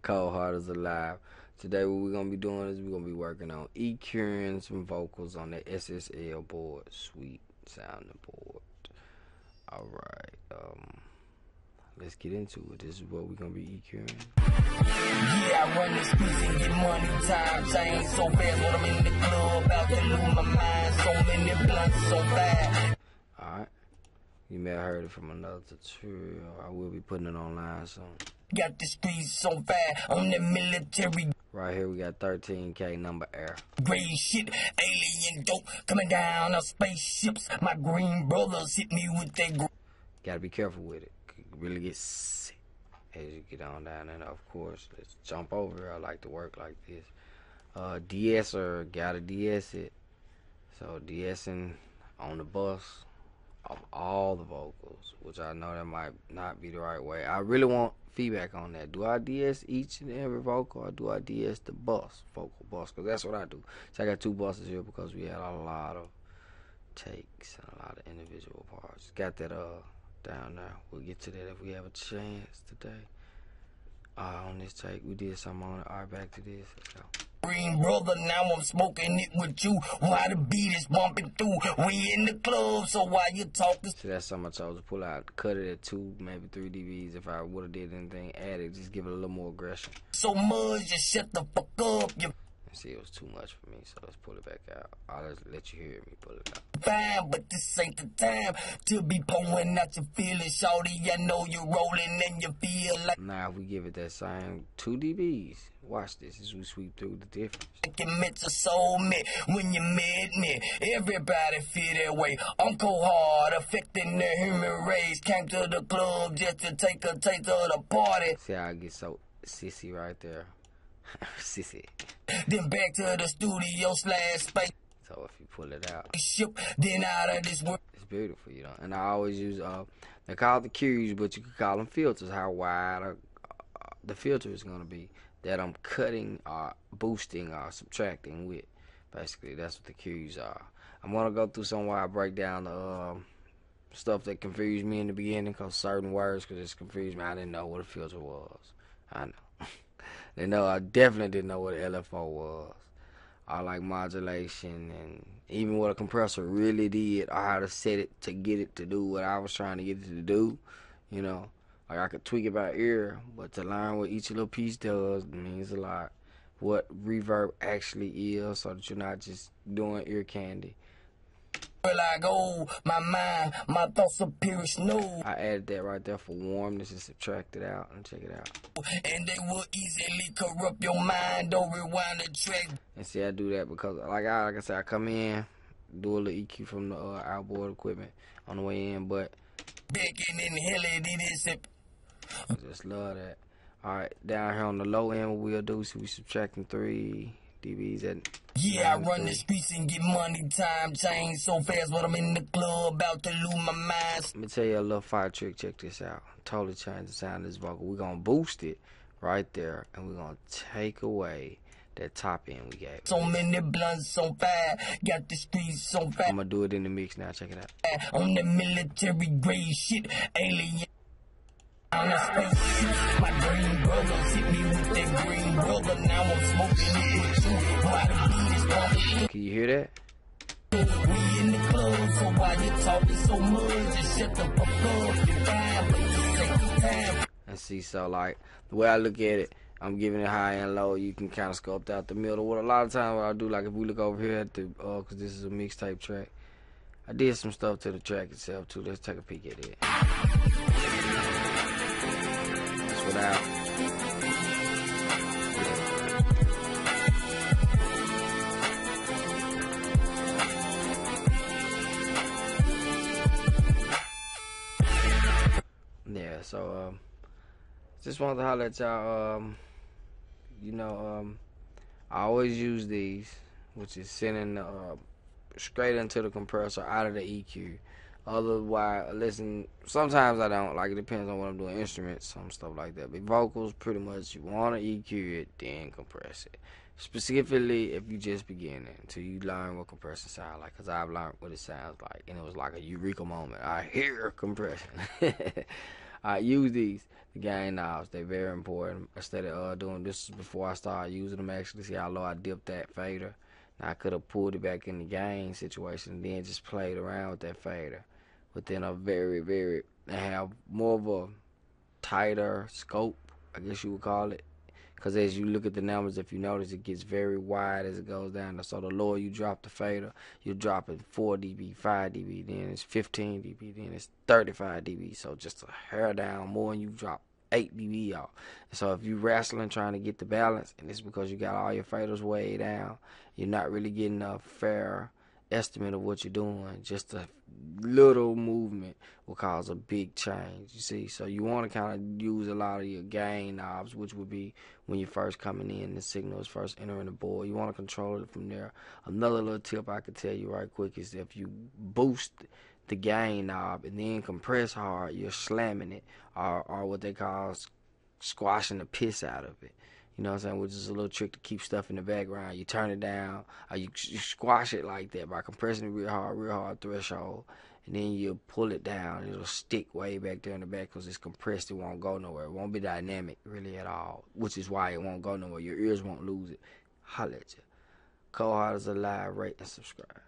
Cold Heart is alive. Today what we're going to be doing is we're going to be working on EQing some vocals on the SSL board. Sweet sounding board. Alright, let's get into it. This is what we're going to be EQing. Yeah, I run the streets and get money, time change so fast when I'm in the club, about to lose my mind, so many blunts so fast. Alright, you may have heard it from another tutorial. I will be putting it online soon. Got the streets so fast on the military. Right here we got 13K number air. Gray shit, alien dope coming down on spaceships. My green brothers hit me with that. Gotta be careful with it. You really get sick as you get on down. And of course, let's jump over. I like to work like this. De-esser, gotta de-ess it. So de-essing on the bus of all the vocals, which I know that might not be the right way. I really want feedback on that. Do I de-ess each and every vocal, or do I de-ess the bus, vocal bus? Because that's what I do. So I got two buses here because we had a lot of takes and a lot of individual parts. Got that down there. We'll get to that if we have a chance today. On this take, we did something on it. All right, back to this. Let's go. Green brother, now I'm smoking it with you. Why the beat is bumping through? We in the club, so why you talking? So that's something I chose to pull out. Cut it at 2, maybe 3 dBs. If I would have did anything added, just give it a little more aggression. So much, just shut the fuck up. You see, it was too much for me, so let's pull it back out. I'll just let you hear me pull it out. fine, but this ain't the time to be pulling out your feelings, shawty. I know you're rolling and you feel like. Now, if we give it that same 2 dBs, watch this as we sweep through the difference. You meant to soul me when you met me. Everybody feel that way. Uncle Hard affecting the human race. Came to the club just to take a taste of the party. See how I get so sissy right there. Sissy. Then back to the studio / space. So if you pull it out, Ship, then out of this world. it's beautiful, you know. And I always use they call it the cues, but you could call them filters. How wide the filter is gonna be that I'm cutting or boosting or subtracting with. Basically, that's what the cues are. I'm gonna go through some where I break down the stuff that confused me in the beginning, cause certain words could just confuse me. I didn't know what a filter was. I know. I definitely didn't know what an LFO was. I like modulation and even what a compressor really did, or how to set it to get it to do what I was trying to get it to do. You know, like I could tweak it by ear, but to learn what each little piece does means a lot. What reverb actually is, so that you're not just doing ear candy. Where I go, my mind, my thoughts appear snow. I added that right there for warmness and subtracted out, and check it out. And they will easily corrupt your mind. Don't rewind the track. And see, I do that because, like I said, I come in, do a little EQ from the outboard equipment on the way in, but Begging and hell it is. I just love that. Alright, down here on the low end, what we'll do is we subtracting 3 dBs at. Yeah, I run the streets and get money. Time change so fast, but I'm in the club, about to lose my mind. Let me tell you a little fire trick. Check this out. Totally change the sound of this vocal. We're gonna boost it right there, and we're gonna take away that top end we gave. So many blunts so fast, got the streets so fast. I'm gonna do it in the mix now. Check it out. On the military grade shit, alien. On the spaceship, my green brothers hit me with that green brother. Now I'm smoking it with you. Why the beat is bumping? Can you hear that? We in the club, so why you talking so much? Just shut the fuck up. You're fine, but just take your time. And see, so like the way I look at it, I'm giving it high and low. You can kind of sculpt out the middle. What a lot of times what I do, like if we look over here at the, cause this is a mixtape track, I did some stuff to the track itself too. Let's take a peek at it. That's without. Yeah, so just wanted to holler at y'all. I always use these, which is sending straight into the compressor out of the EQ. Otherwise, listen, sometimes I don't. Like, it depends on what I'm doing, instruments, some stuff like that. But vocals, pretty much, you want to EQ it, then compress it. Specifically, if you just beginning, until you learn what compression sounds like. Because I've learned what it sounds like, and it was like a eureka moment. I hear compression. I use these, the gain knobs. They're very important. Instead of doing this before I started using them, actually, see how low I dipped that fader. Now I could have pulled it back in the gain situation and then just played around with that fader. But then they have more of a tighter scope, I guess you would call it. Because as you look at the numbers, if you notice, it gets very wide as it goes down. So the lower you drop the fader, you're dropping 4 dB, 5 dB, then it's 15 dB, then it's 35 dB. So just a hair down more, and you drop 8 dB off. So if you're wrestling trying to get the balance, and it's because you got all your faders way down, you're not really getting a fair estimate of what you're doing. Just a little movement will cause a big change, you see. So you want to kind of use a lot of your gain knobs, which would be when you're first coming in, the signal is first entering the board. You want to control it from there. Another little tip I could tell you right quick is if you boost the gain knob and then compress hard, you're slamming it, or what they call squashing the piss out of it. You know what I'm saying? Which is a little trick to keep stuff in the background. You turn it down, or you squash it like that by compressing it real hard threshold, and then you pull it down. It'll stick way back there in the back because it's compressed. It won't go nowhere. It won't be dynamic really at all, which is why it won't go nowhere. Your ears won't lose it. Holla at you. Cold Heart is alive. Rate and subscribe.